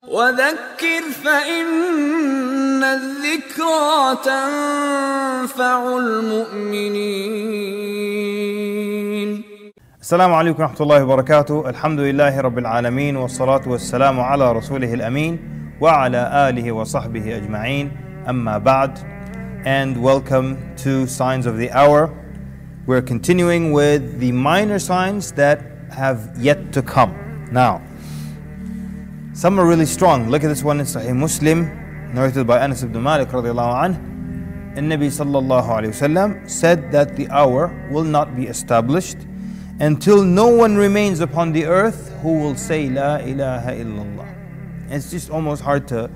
وذكر فإن الذكرى تنفع المؤمنين. السلام عليكم ورحمة الله وبركاته. الحمد لله رب العالمين والصلاة والسلام على رسوله الأمين وعلى آله وصحبه أجمعين. أما بعد, and welcome to Signs of the Hour. We're continuing with the minor signs that have yet to come. Now, some are really strong. Look at this one in Sahih Muslim, narrated by Anas ibn Malik radiallahu anhu. And Nabi sallallahu alayhi wasallam said that the hour will not be established until no one remains upon the earth who will say La ilaha illallah. It's just almost hard to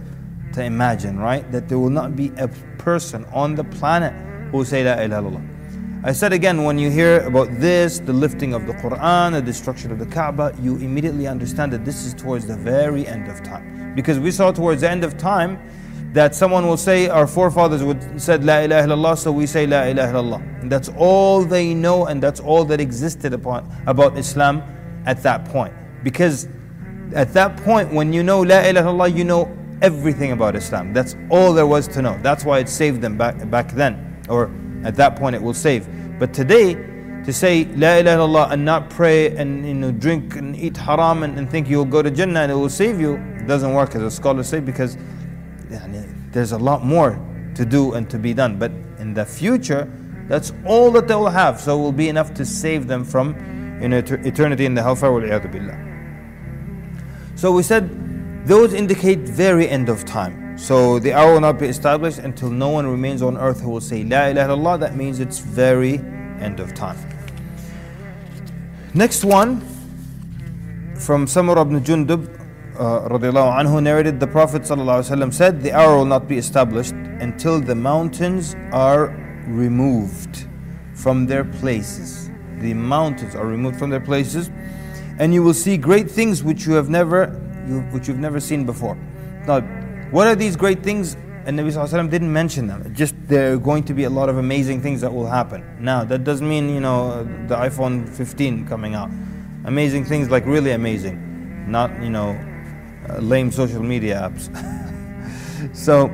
imagine, right? That there will not be a person on the planet who will say La ilaha illallah. I said again, when you hear about this, the lifting of the Qur'an, the destruction of the Kaaba, you immediately understand that this is towards the very end of time. Because we saw towards the end of time that someone will say, our forefathers would said La ilaha illallah, so we say La ilaha illallah. And that's all they know, and that's all that existed about Islam at that point. Because at that point, when you know La ilaha illallah, you know everything about Islam. That's all there was to know. That's why it saved them back then, or at that point it will save. But today, to say La ilaha illallah and not pray and drink and eat haram and think you'll go to Jannah and it will save you, it doesn't work, as the scholars say, because there's a lot more to do and to be done. But in the future, that's all that they will have, so it will be enough to save them from eternity in the hellfire. Wal-'iyadhu billah. So we said those indicate very end of time. So the hour will not be established until no one remains on earth who will say La ilaha illallah. That means it's very end of time. Next one, from Samurah ibn Jundub radiallahu anhu, narrated the Prophet sallallahu alaihi wasallam said, the hour will not be established until the mountains are removed from their places. The mountains are removed from their places, and you will see great things which you've never seen before. Now, what are these great things? And Nabi sallallahu alaihi wasallam didn't mention them. Just there are going to be a lot of amazing things that will happen. Now, that doesn't mean, the iPhone 15 coming out. Amazing things, like really amazing. Not, lame social media apps. So,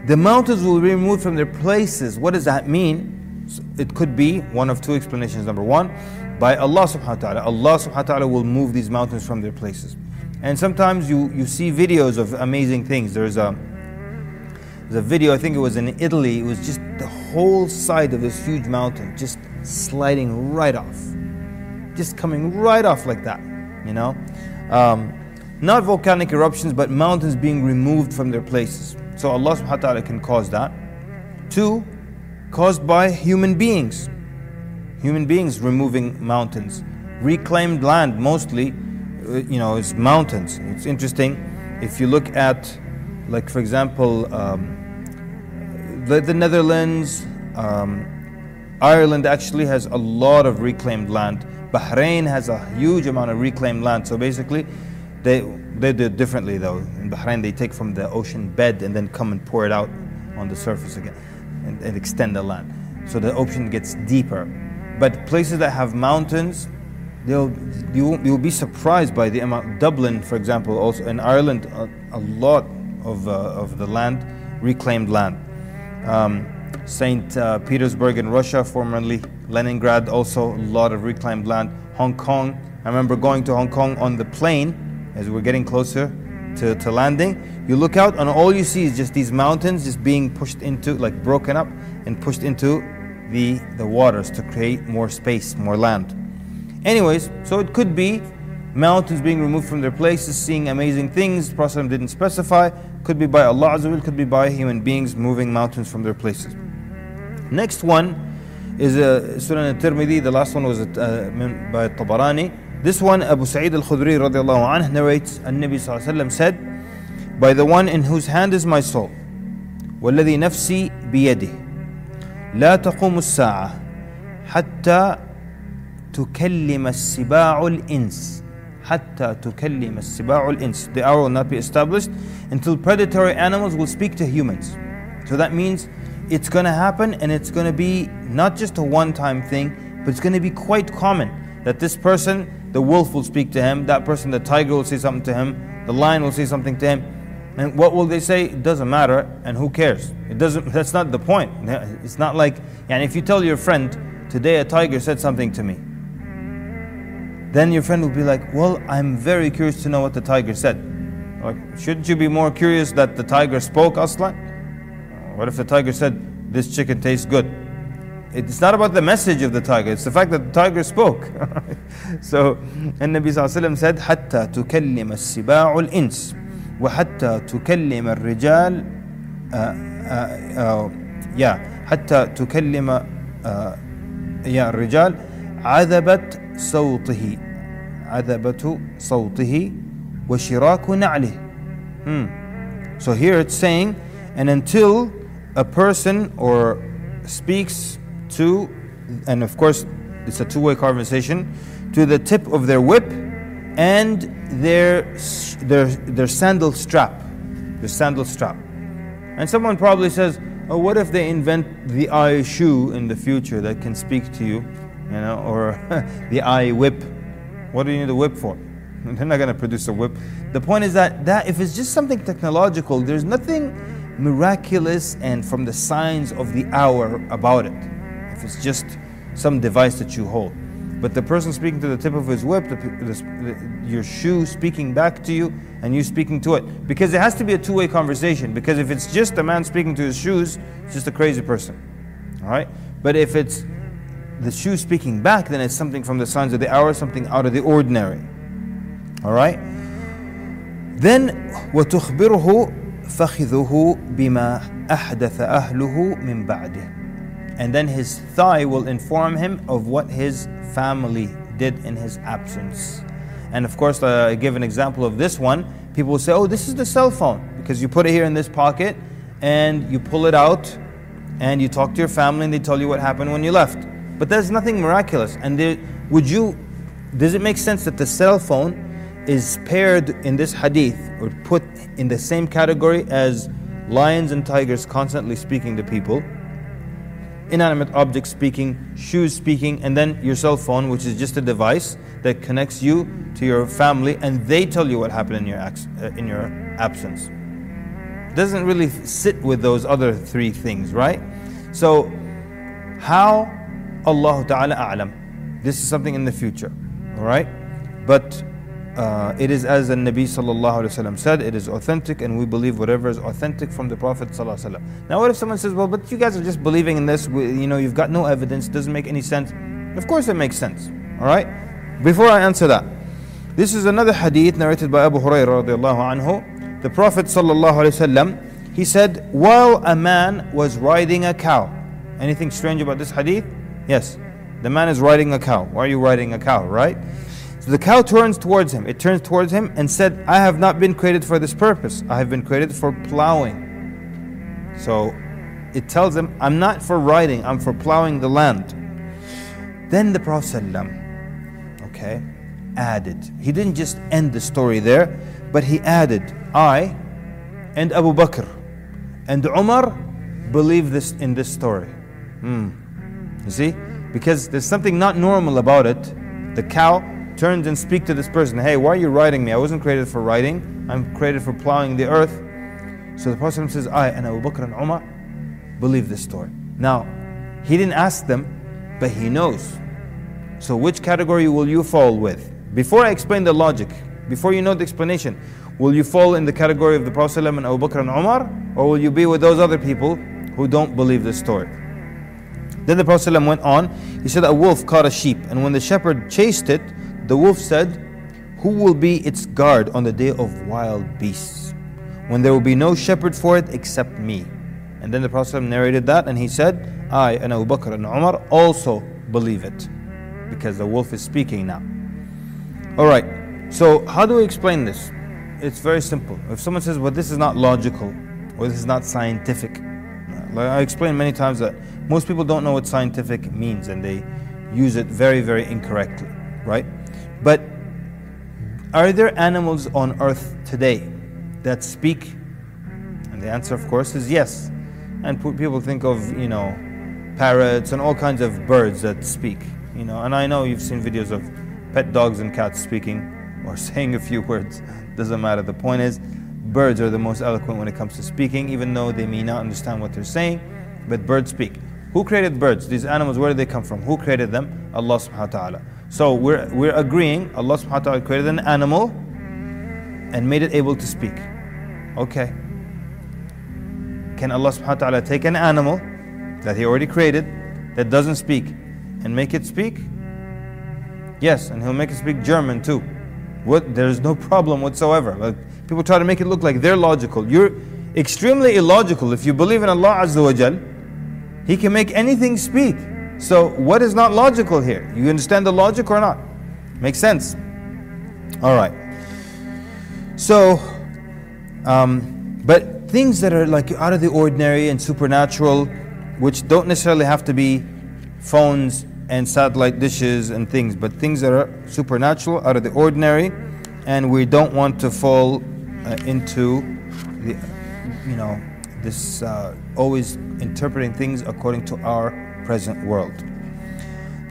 the mountains will be removed from their places. What does that mean? It could be one of two explanations. Number one, by Allah subhanahu wa ta'ala. Allah subhanahu wa ta'ala will move these mountains from their places. And sometimes you see videos of amazing things. There's a video, I think it was in Italy, it was just the whole side of this huge mountain just sliding right off. Just coming right off like that, Not volcanic eruptions, but mountains being removed from their places. So Allah subhanahu wa ta'ala can cause that. Two, caused by human beings. Human beings removing mountains. Reclaimed land mostly, is mountains. It's interesting. If you look at, like for example, the Netherlands, Ireland actually has a lot of reclaimed land. Bahrain has a huge amount of reclaimed land. So basically, they do it differently though. In Bahrain, they take from the ocean bed and then come and pour it out on the surface again and extend the land. So the ocean gets deeper. But places that have mountains, you'll be surprised by the amount. Dublin, for example, also in Ireland, a lot of the land, reclaimed land. St. Petersburg in Russia, formerly Leningrad, also a lot of reclaimed land. Hong Kong, I remember going to Hong Kong on the plane as we're getting closer to landing. You look out and all you see is just these mountains just being pushed into, like broken up and pushed into the waters to create more space, more land. Anyways, so it could be mountains being removed from their places, seeing amazing things. The Prophet didn't specify. Could be by Allah Azza wa Jalla, could be by human beings moving mountains from their places. Next one is Sunan al-Tirmidhi. The last one was by Tabarani. This one, Abu Sa'id al-Khudri radiallahu anhu narrates, An-Nabi sallallahu alayhi wa sallam said, by the one in whose hand is my soul, وَالَّذِي نَفْسِي بِيَدِهِ لَا تَقُومُ السَّاعَةِ حَتَّى تُكَلِّمَ السِّبَاعُ الْإِنسِ حَتَّى تُكَلِّمَ السِّبَاعُ الْإِنسِ. The hour will not be established until predatory animals will speak to humans. So that means it's going to happen, and it's going to be not just a one-time thing, but it's going to be quite common that this person, the wolf will speak to him, that person, the tiger will say something to him, The lion will say something to him. And what will they say? It doesn't matter, and who cares? It doesn't. That's not the point. It's not like, and if you tell your friend, today a tiger said something to me, then your friend will be like, well, I'm very curious to know what the tiger said. Like, shouldn't you be more curious that the tiger spoke aslan? What if the tiger said, this chicken tastes good? It's not about the message of the tiger, it's the fact that the tiger spoke. So, and Nabi Sallallahu Alaihi Wasallam said, حتى تكلم السباع الإنس وحتى تكلم الرجال حتى تكلم الرجال عذبة صوته وشراك نعله. So here it's saying, and until a person or speaks to, and of course it's a two-way conversation, to the tip of their whip and their sandal strap, the sandal strap. And someone probably says, oh, what if they invent the eye shoe in the future that can speak to you, or the eye whip? What do you need a whip for? They're not going to produce a whip. The point is that if it's just something technological, there's nothing miraculous and from the signs of the hour about it. If it's just some device that you hold. But the person speaking to the tip of his whip, your shoe speaking back to you, and you speaking to it. Because it has to be a two-way conversation. Because if it's just a man speaking to his shoes, it's just a crazy person. Alright? But if it's the shoe speaking back, then it's something from the signs of the hour, something out of the ordinary. Alright? Then, وَتُخْبِرُهُ فَخِذُهُ بِمَا أَحْدَثَ أَهْلُهُ مِنْ بَعْدِهِ. And then his thigh will inform him of what his family did in his absence. And of course, I give an example of this one. People will say, oh, this is the cell phone. Because you put it here in this pocket, and you pull it out, and you talk to your family, and they tell you what happened when you left. But there's nothing miraculous. And does it make sense that the cell phone is paired in this hadith, or put in the same category as lions and tigers constantly speaking to people, inanimate objects speaking, shoes speaking, and then your cell phone, which is just a device that connects you to your family, and they tell you what happened in your absence. Doesn't really sit with those other three things, right? So, how? Allah Ta'ala a'lam. This is something in the future, alright? But it is as the Nabi Sallallahu Alaihi Wasallam said, it is authentic, and we believe whatever is authentic from the Prophet Sallallahu Alaihi Wasallam. Now what if someone says, well, but you guys are just believing in this, you've got no evidence, doesn't make any sense. Of course it makes sense, alright? Before I answer that, this is another hadith narrated by Abu Hurairah radiallahu anhu. The Prophet Sallallahu Alaihi Wasallam, he said, while a man was riding a cow. Anything strange about this hadith? Yes, the man is riding a cow. Why are you riding a cow, right? So the cow turns towards him. It turns towards him and said, I have not been created for this purpose. I have been created for plowing. So it tells him, I'm not for riding, I'm for plowing the land. Then the Prophet ﷺ, added. He didn't just end the story there, but he added, I and Abu Bakr and Umar believe this in this story. You see? Because there's something not normal about it. The cow turns and speaks to this person. Hey, why are you riding me? I wasn't created for riding. I'm created for plowing the earth. So the Prophet says, I and Abu Bakr and Umar believe this story. Now, he didn't ask them, but he knows. So which category will you fall with? Before I explain the logic, before you know the explanation, will you fall in the category of the Prophet and Abu Bakr and Umar? Or will you be with those other people who don't believe this story? Then the Prophet went on. He said, a wolf caught a sheep, and when the shepherd chased it, the wolf said, who will be its guard on the day of wild beasts, when there will be no shepherd for it except me? And then the Prophet narrated that, and he said, I and Abu Bakr and Umar also believe it, because the wolf is speaking now. Alright, so how do we explain this? It's very simple. If someone says, well, this is not logical, or this is not scientific, like I explained many times that most people don't know what scientific means, and they use it very, very incorrectly, right? But are there animals on earth today that speak? And the answer, of course, is yes. And people think of, parrots and all kinds of birds that speak, and I know you've seen videos of pet dogs and cats speaking. or saying a few words. Doesn't matter. The point is, birds are the most eloquent when it comes to speaking, even though they may not understand what they're saying, but birds speak. Who created birds? These animals, where did they come from? Who created them? Allah subhanahu wa ta'ala. So we're agreeing Allah subhanahu wa ta'ala created an animal and made it able to speak. Okay. Can Allah subhanahu wa ta'ala take an animal that He already created that doesn't speak and make it speak? Yes, and He'll make it speak German too. There's no problem whatsoever. Like, people try to make it look like they're logical. You're extremely illogical. If you believe in Allah Azza wa Jal, He can make anything speak. So what is not logical here? You understand the logic or not? Makes sense? Alright. So, but things that are like out of the ordinary and supernatural, which don't necessarily have to be phones and satellite dishes and things, but things that are supernatural, out of the ordinary, and we don't want to fall into the, this always interpreting things according to our present world.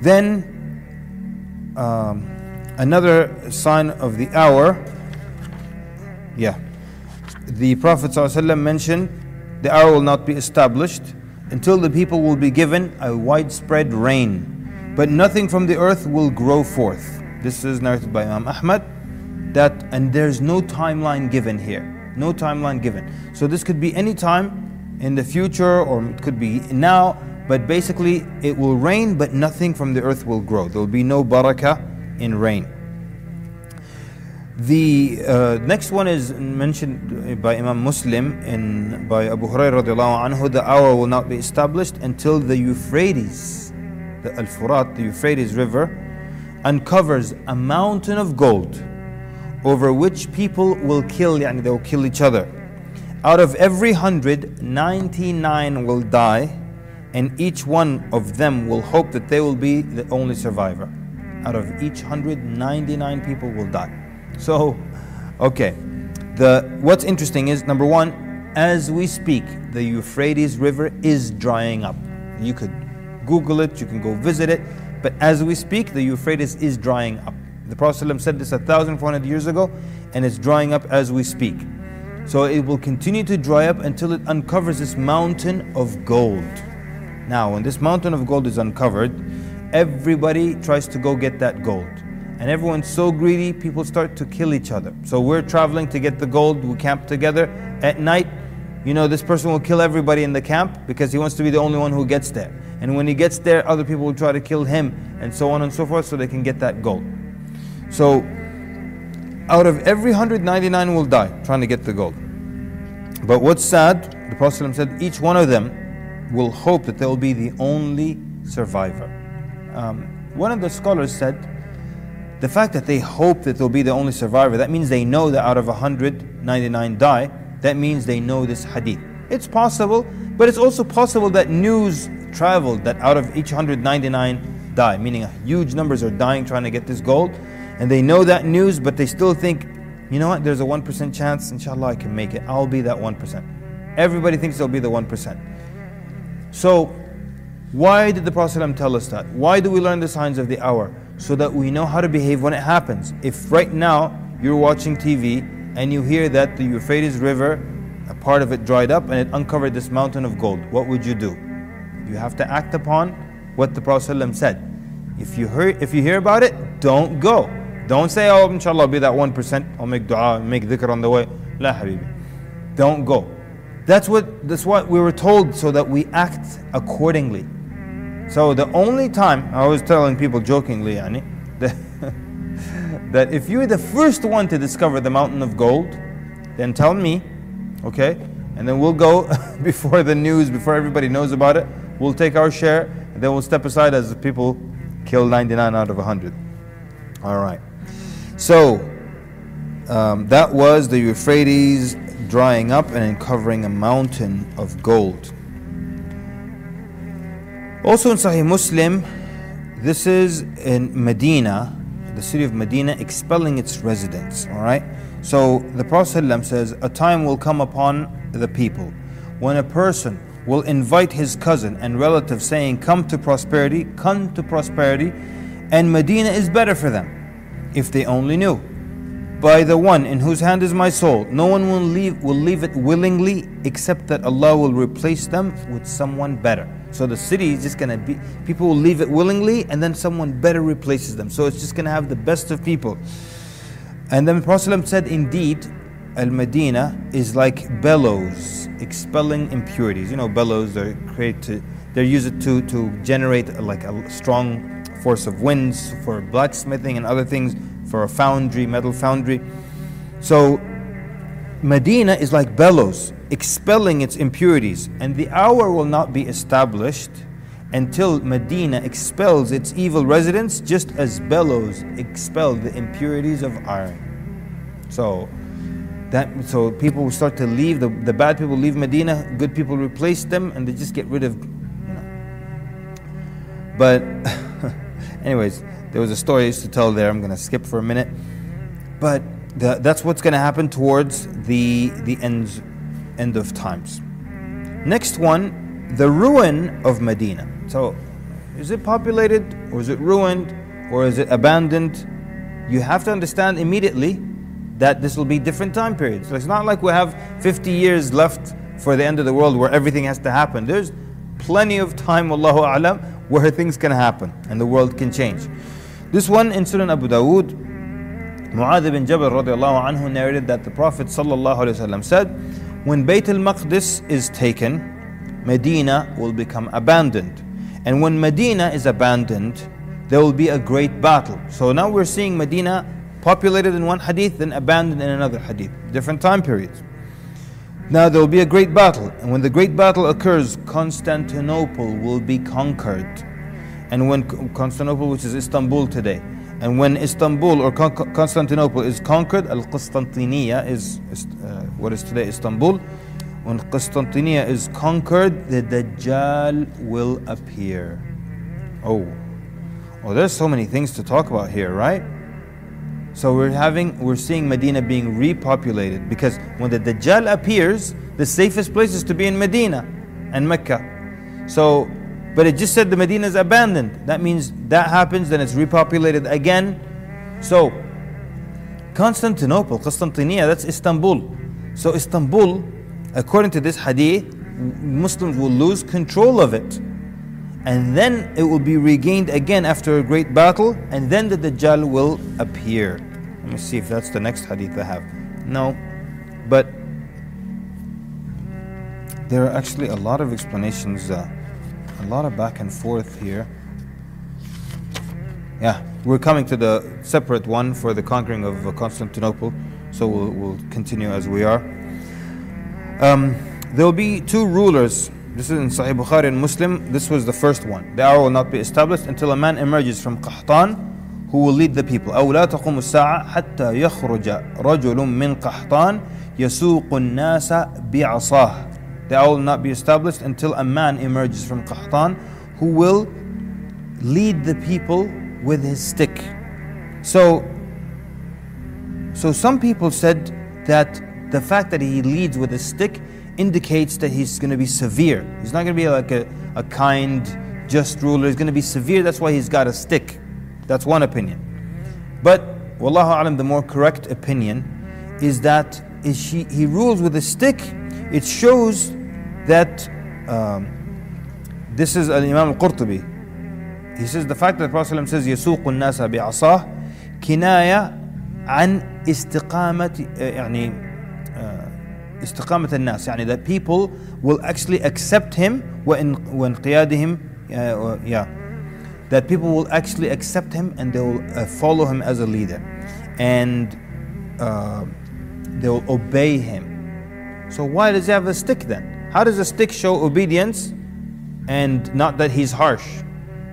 Then another sign of the hour, the Prophet ﷺ mentioned the hour will not be established until the people will be given a widespread rain, but nothing from the earth will grow forth. This is narrated by Imam Ahmad, and there's no timeline given here. No timeline given. So this could be any time in the future, or it could be now, but basically it will rain, but nothing from the earth will grow. There will be no barakah in rain. The next one is mentioned by Imam Muslim by Abu Hurairah radiallahu anhu. The hour will not be established until the Euphrates, the Al-Furat, the Euphrates river, uncovers a mountain of gold over which people will kill, they will kill each other. Out of every 100, 99 will die, and each one of them will hope that they will be the only survivor. Out of each 199 people will die. So, okay. What's interesting is, number one, as we speak, the Euphrates river is drying up. You could Google it, you can go visit it, but as we speak, the Euphrates is drying up. The Prophet ﷺ said this 1,400 years ago, and it's drying up as we speak. So it will continue to dry up until it uncovers this mountain of gold. Now, when this mountain of gold is uncovered, everybody tries to go get that gold. And everyone's so greedy, people start to kill each other. So we're traveling to get the gold, we camp together. At night, this person will kill everybody in the camp because he wants to be the only one who gets there. And when he gets there, other people will try to kill him, and so on and so forth, so they can get that gold. So, out of every 199 will die trying to get the gold. But what's sad, the Prophet ﷺ said, each one of them will hope that they will be the only survivor. One of the scholars said, the fact that they hope that they'll be the only survivor, that means they know that out of 199 die. That means they know this hadith. It's possible, but it's also possible that news traveled that out of each 199 die, meaning huge numbers are dying trying to get this gold, and they know that news, but they still think, you know what, there's a 1% chance, inshallah I can make it, I'll be that 1%. Everybody thinks they'll be the 1%. So, why did the Prophet ﷺ tell us that? Why do we learn the signs of the hour? So that we know how to behave when it happens. If right now you're watching TV and you hear that the Euphrates River, a part of it dried up and it uncovered this mountain of gold, what would you do? You have to act upon what the Prophet ﷺ said. If you hear about it, don't go. Don't say, oh, inshallah, I'll be that 1%. I'll make dua, make dhikr on the way. La habibi. Don't go. That's what we were told, so that we act accordingly. So the only time, I was telling people jokingly, that if you're the first one to discover the mountain of gold, then tell me, okay? And then we'll go before the news, before everybody knows about it. We'll take our share, and then we'll step aside as the people kill 99 out of 100. All right. So that was the Euphrates drying up and uncovering a mountain of gold. Also in Sahih Muslim, this is in Medina, the city of Medina, expelling its residents. All right. So the Prophet ﷺ says, a time will come upon the people when a person will invite his cousin and relative, saying, come to prosperity, and Medina is better for them, if they only knew. by the one in whose hand is my soul, no one will leave it willingly, except that Allah will replace them with someone better. So the city is just going to be, people will leave it willingly, and then someone better replaces them. So it's just going to have the best of people. And then the Prophet said, indeed, Al-Medina is like bellows expelling impurities. You know, bellows are they're used to generate like a strong force of winds for blacksmithing and other things, for a foundry, metal foundry. So Medina is like bellows expelling its impurities, and the hour will not be established until Medina expels its evil residents, just as bellows expel the impurities of iron. So people will start to leave, the bad people leave Medina, good people replace them, and they just get rid of, you know. But anyways, there was a story I used to tell there, I'm going to skip for a minute. But that's what's going to happen towards the end of times. Next one, the ruin of Medina. So, is it populated, or is it ruined, or is it abandoned? You have to understand immediately that this will be different time periods. So it's not like we have 50 years left for the end of the world where everything has to happen. There's plenty of time, Wallahu A'lam, where things can happen and the world can change. This one in Sunan Abu Dawood, Mu'adh bin Jabal radiallahu anhu narrated that the Prophet sallallahu alaihi wasallam said, when Bayt al-Maqdis is taken, Medina will become abandoned. And when Medina is abandoned, there will be a great battle. So now we're seeing Medina populated in one hadith, then abandoned in another hadith. Different time periods. Now there will be a great battle. And when the great battle occurs, Constantinople will be conquered. And when Constantinople, which is Istanbul today, and when Istanbul or Constantinople is conquered, Al-Qustantiniya is what is today Istanbul. When Qustantiniya is conquered, the Dajjal will appear. Oh, there's so many things to talk about here, right? So we're seeing Medina being repopulated, because when the Dajjal appears, the safest place is to be in Medina and Mecca. So, but it just said the Medina is abandoned. That means that happens, then it's repopulated again. So Constantinople, Qustantiniya, that's Istanbul. So Istanbul, according to this hadith, Muslims will lose control of it. And then it will be regained again after a great battle, and then the Dajjal will appear. Let me see if that's the next hadith I have. No, but there are actually a lot of explanations, a lot of back and forth here. Yeah, we're coming to the separate one for the conquering of Constantinople, so we'll continue as we are. There will be two rulers. This is in Sahih Bukhari and Muslim. This was the first one. The hour will not be established until a man emerges from Qahtan who will lead the people. أو لا تقوم الساعة حتى يخرج رجل من قحطان يسوق الناس بعصاه. The hour will not be established until a man emerges from Qahtan who will lead the people with his stick. So some people said that the fact that he leads with a stick indicates that he's going to be severe. He's not going to be like a kind, just ruler. He's going to be severe. That's why he's got a stick. That's one opinion. But Wallahu A'lam, the more correct opinion is that he rules with a stick. It shows that this is Imam Al-Qurtubi. He says the fact that the Prophet says يسوق الناس بعصاه كناية عن استقامة يعني استقامة الناس, يعني that people will actually accept him وانقيادهم, that people will actually accept him and they will follow him as a leader, and they will obey him. So why does he have a stick then? How does a stick show obedience and not that he's harsh?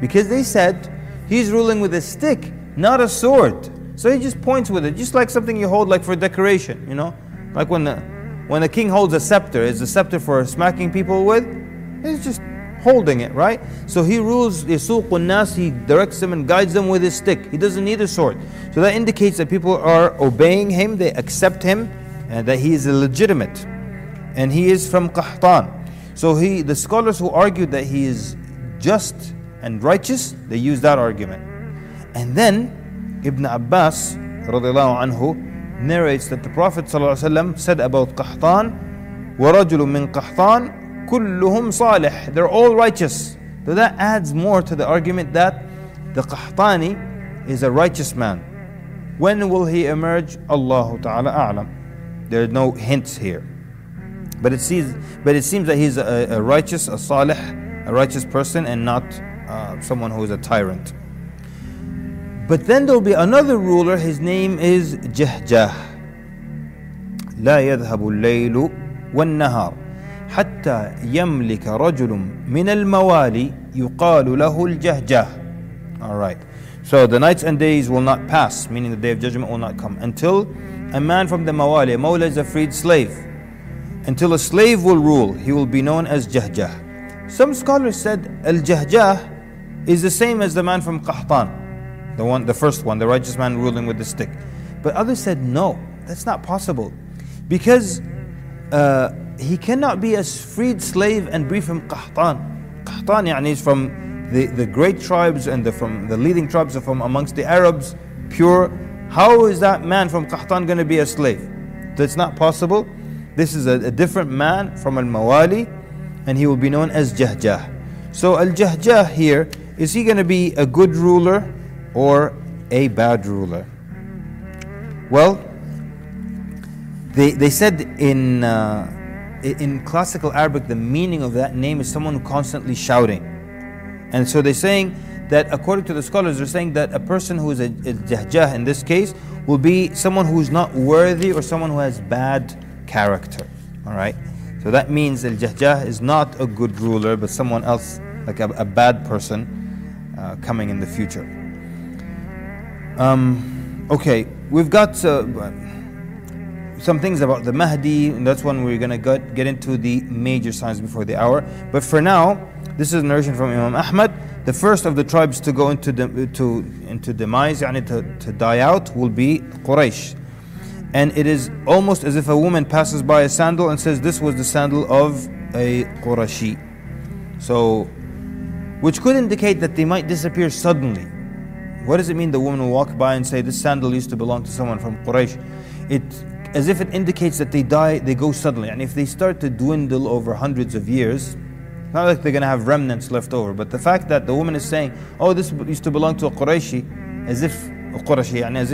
Because they said he's ruling with a stick, not a sword. So he just points with it, just like something you hold like for decoration, you know, like when a king holds a scepter. Is the scepter for smacking people with? He's just holding it, right? So he rules, يسوق الناس, he directs them and guides them with his stick. He doesn't need a sword. So that indicates that people are obeying him, they accept him, and that he is illegitimate. And he is from Qahtan. So the scholars who argued that he is just and righteous, they use that argument. And then Ibn Abbas radiallahu anhu narrates that the Prophet ﷺ said about Qahtan, وَرَجُلٌ مِّن قَحْطَانٍ كُلُّهُمْ صَالِحٌ. They're all righteous. So that adds more to the argument that the Qahtani is a righteous man. When will he emerge? Allahu Ta'ala A'lam. There are no hints here. But it seems that he's a righteous, a salih, a righteous person, and not someone who is a tyrant. But then there will be another ruler. His name is Jahjah. لا يذهب الليل والنهار حتى يملك رجل من الموالي يقال له الجهجاه. All right. So the nights and days will not pass, meaning the day of judgment will not come, until a man from the mawali, a mawla is a freed slave, until a slave will rule, he will be known as Jahjah. Some scholars said Al-Jahjah is the same as the man from Qahtan, the first one, the righteous man ruling with the stick. But others said no, that's not possible, because he cannot be a freed slave and be from Qahtan. Qahtan yani is from the great tribes and from the leading tribes are from amongst the Arabs, pure. How is that man from Qahtan going to be a slave? That's not possible. This is a different man from Al-Mawali, and he will be known as Jahjah. So Al-Jahjah here, is he going to be a good ruler or a bad ruler? Well, they said in classical Arabic, the meaning of that name is someone who constantly shouting. And so they're saying that according to the scholars, they're saying that a person who is a Jahjah in this case will be someone who's not worthy or someone who has bad character. Alright? So that means Al-Jahjah is not a good ruler, but someone else, like a bad person coming in the future. Okay, we've got some things about the Mahdi, and that's when we're going to get into the major signs before the hour. But for now, this is a narration from Imam Ahmad. The first of the tribes to go into demise, yani to die out, will be Quraysh. And it is almost as if a woman passes by a sandal and says, this was the sandal of a Qurashi. So, which could indicate that they might disappear suddenly. What does it mean the woman will walk by and say, this sandal used to belong to someone from Quraysh? As if it indicates that they die, they go suddenly. And if they start to dwindle over hundreds of years, not like they're going to have remnants left over, but the fact that the woman is saying, oh, this used to belong to a Qurayshi, as if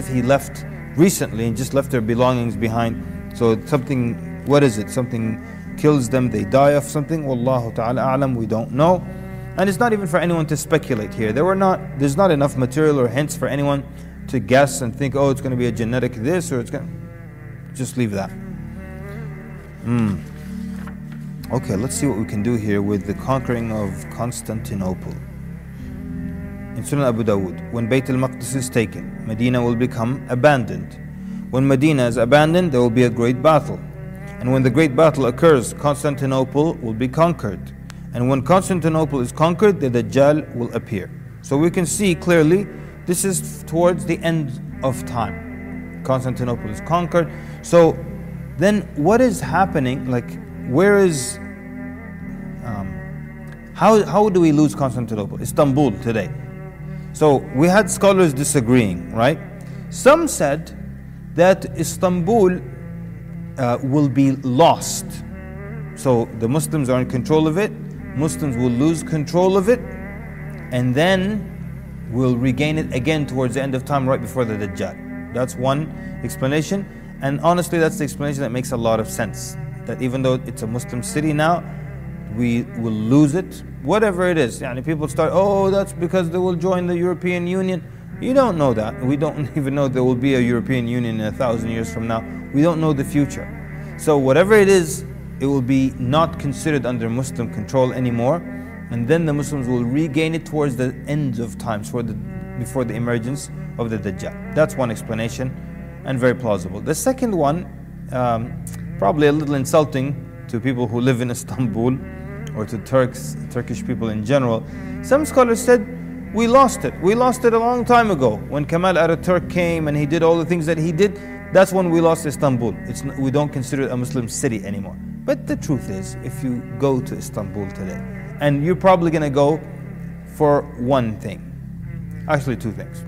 he left recently and just left their belongings behind. So something, what is it? Something kills them, they die of something. Wallahu ta'ala a'lam, we don't know. And it's not even for anyone to speculate here. There's not enough material or hints for anyone to guess and think, oh, it's going to be a genetic this, or it's going to... Just leave that. Okay, let's see what we can do here with the conquering of Constantinople. In Sunan Abu Dawud, when Bayt al-Maqdis is taken, Medina will become abandoned. When Medina is abandoned, there will be a great battle. And when the great battle occurs, Constantinople will be conquered. And when Constantinople is conquered, the Dajjal will appear. So we can see clearly, this is towards the end of time. Constantinople is conquered. So then what is happening? Like, where is... How do we lose Constantinople? Istanbul today. So we had scholars disagreeing, right? Some said that Istanbul will be lost. So the Muslims are in control of it. Muslims will lose control of it, and then we'll regain it again towards the end of time, right before the Dajjal. That's one explanation, and honestly that's the explanation that makes a lot of sense. That even though it's a Muslim city now, we will lose it, whatever it is. Yani people start, oh, that's because they will join the European Union. You don't know that. We don't even know there will be a European Union in 1,000 years from now. We don't know the future. So whatever it is, it will be not considered under Muslim control anymore, and then the Muslims will regain it towards the end of times, before the emergence of the Dajjal. That's one explanation, and very plausible. The second one, probably a little insulting to people who live in Istanbul, or to Turkish people in general. Some scholars said, we lost it. We lost it a long time ago. When Kamal El Mekki came and he did all the things that he did, that's when we lost Istanbul. We don't consider it a Muslim city anymore. But the truth is, if you go to Istanbul today, and you're probably going to go for one thing, actually two things.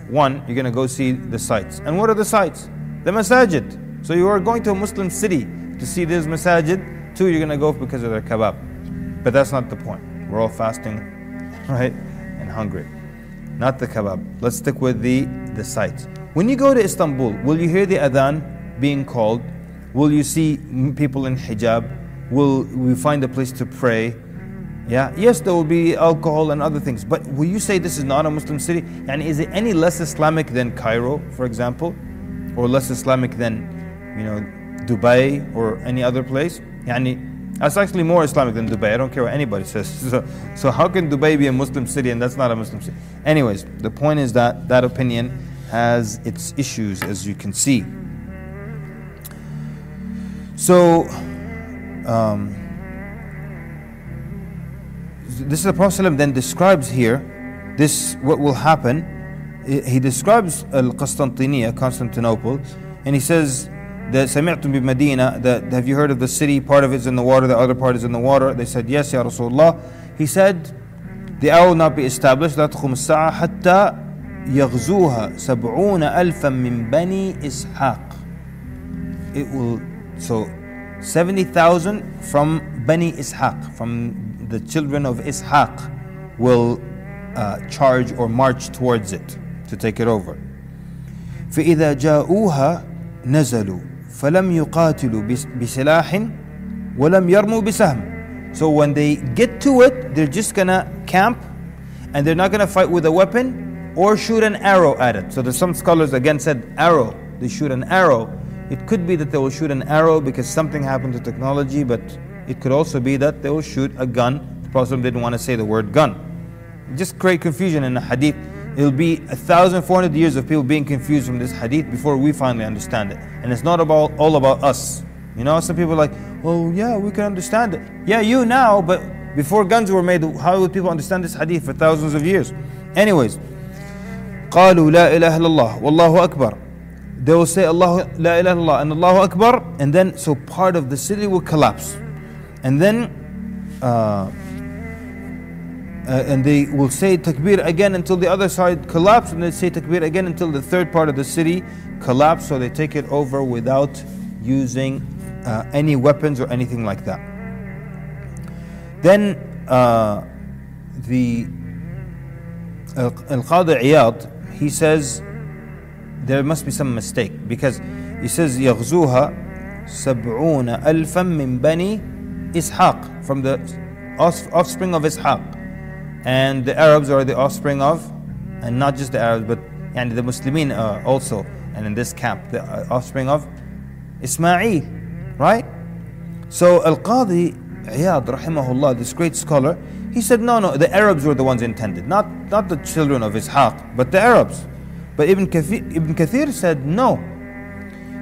One, you're going to go see the sights. And what are the sights? The masajid. So you are going to a Muslim city to see this masajid. 2, you're going to go because of their kebab. But that's not the point. We're all fasting, right? And hungry. Not the kebab. Let's stick with the sites. When you go to Istanbul, will you hear the adhan being called? Will you see people in hijab? Will we find a place to pray? Yeah. Yes, there will be alcohol and other things. But will you say this is not a Muslim city? And is it any less Islamic than Cairo, for example? Or less Islamic than, Dubai or any other place? That's actually more Islamic than Dubai. I don't care what anybody says. So how can Dubai be a Muslim city and that's not a Muslim city? Anyways, the point is that that opinion has its issues, as you can see. So, this is the Prophet then describes here what will happen. He describes Al-Qastantiniya, Constantinople, and he says that سمعتم بمدينة, that have you heard of the city? Part of it is in the water, the other part is in the water. They said, yes, Ya Rasulullah. He said, the hour will not be established, لا تقوم الساعة حتى يغزوها 70,000 من بني إسحاق. It will, so 70,000 from Bani Ishaq, from the children of Ishaq, will charge or march towards it to take it over. فإذا جاءوها نزلوا فلم يقاتلوا بسلاح ولم يرموا بسهم. So when they get to it, they're just gonna camp and they're not gonna fight with a weapon or shoot an arrow at it. So there's some scholars again said arrow, they shoot an arrow. It could be that they will shoot an arrow because something happened to technology, but it could also be that they will shoot a gun. The Prophet didn't want to say the word gun. Just create confusion in the hadith. It'll be 1,400 years of people being confused from this hadith before we finally understand it. And it's not all about us. Some people are like, oh yeah, we can understand it. Yeah, you now, but before guns were made, how would people understand this hadith for thousands of years? Anyways, قالوا لا إله إلا الله والله أكبر. They will say Allah, La ilaha illallah, and Allahu Akbar, and then so part of the city will collapse. And then and they will say takbir again until the other side collapse, and they say takbir again until the third part of the city collapse. So they take it over without using any weapons or anything like that. Then the Al-Qadi Iyad, he says there must be some mistake, because he says يغزوها 70,000 من بني إسحاق, from the offspring of Ishaq, and the Arabs are the offspring of, and not just the Arabs but the Muslimin also, and in this camp the offspring of Ismail, right? So Al-Qadi Iyad rahimahullah, this great scholar, he said no, the Arabs were the ones intended, not the children of Ishaq, but the Arabs. But Ibn Kathir said no.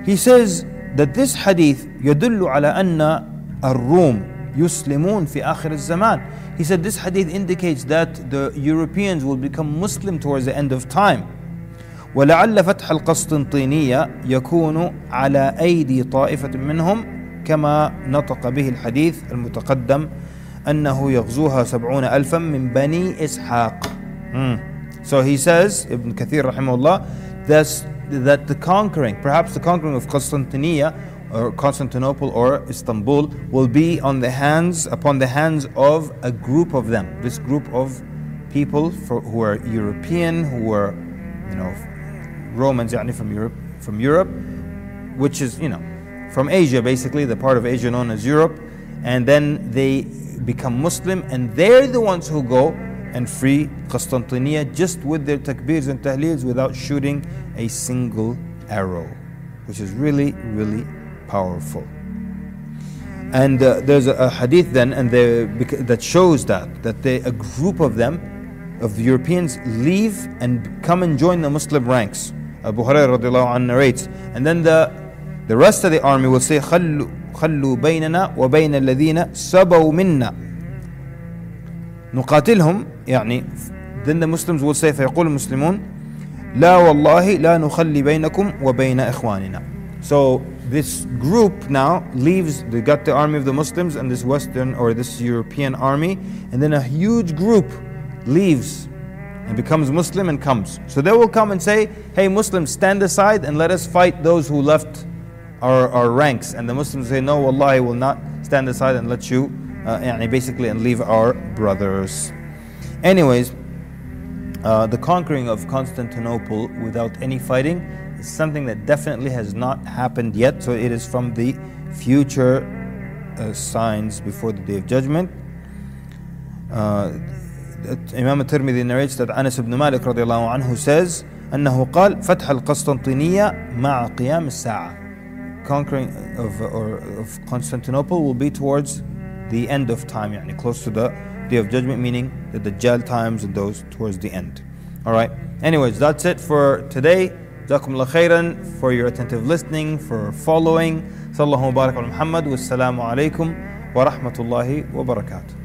He says that this hadith يدل على أن الروم يسلمون في آخر الزمان. He said this hadith indicates that the Europeans will become Muslim towards the end of time. ولعل فتح القسطنطينية يكون على أيدي طائفة منهم كما نطق به الحديث المتقدم أنه يغزوها 70,000 من بني إسحاق. So he says, Ibn Kathir rahimahullah, that the conquering, perhaps the conquering of Constantinople or Constantinople or Istanbul will be upon the hands of a group of them. This group of people who are European, who are Romans from Europe, which is from Asia, basically the part of Asia known as Europe, and then they become Muslim, and they're the ones who go and free Qastantiniya just with their takbirs and tahleels without shooting a single arrow, which is really, really powerful. And there's a hadith then, and that shows that a group of them, of the Europeans, leave and come and join the Muslim ranks. Abu Hurairah radiallahu anhu narrates, and then the rest of the army will say خلوا بيننا وبين الذين سبوا منا نقاتلهم. Then the Muslims will say فيقول المسلمون لا والله لا نخلي بينكم وبين إخواننا. So this group now leaves. They got the army of the Muslims and this Western or this European army, and then a huge group leaves He becomes Muslim and comes. So they will come and say, hey Muslims, stand aside and let us fight those who left our ranks. And the Muslims say, no, wallahi, will not stand aside and let you, basically, and leave our brothers. Anyways, the conquering of Constantinople without any fighting is something that definitely has not happened yet. So it is from the future signs before the Day of Judgment. Imam al-Tirmidhi narrates that Anas ibn Malik radiallahu anhu says أنه قال فتح القسطنطينية مع قيام الساعة. Conquering of Constantinople will be towards the end of time, يعني close to the Day of Judgment, meaning the Dajjal times and those towards the end. Alright, anyways, that's it for today. Jazakumullah khairan for your attentive listening, for following. Sallallahu mubarak ala Muhammad. Wassalamu alaikum wa rahmatullahi wa barakatuh.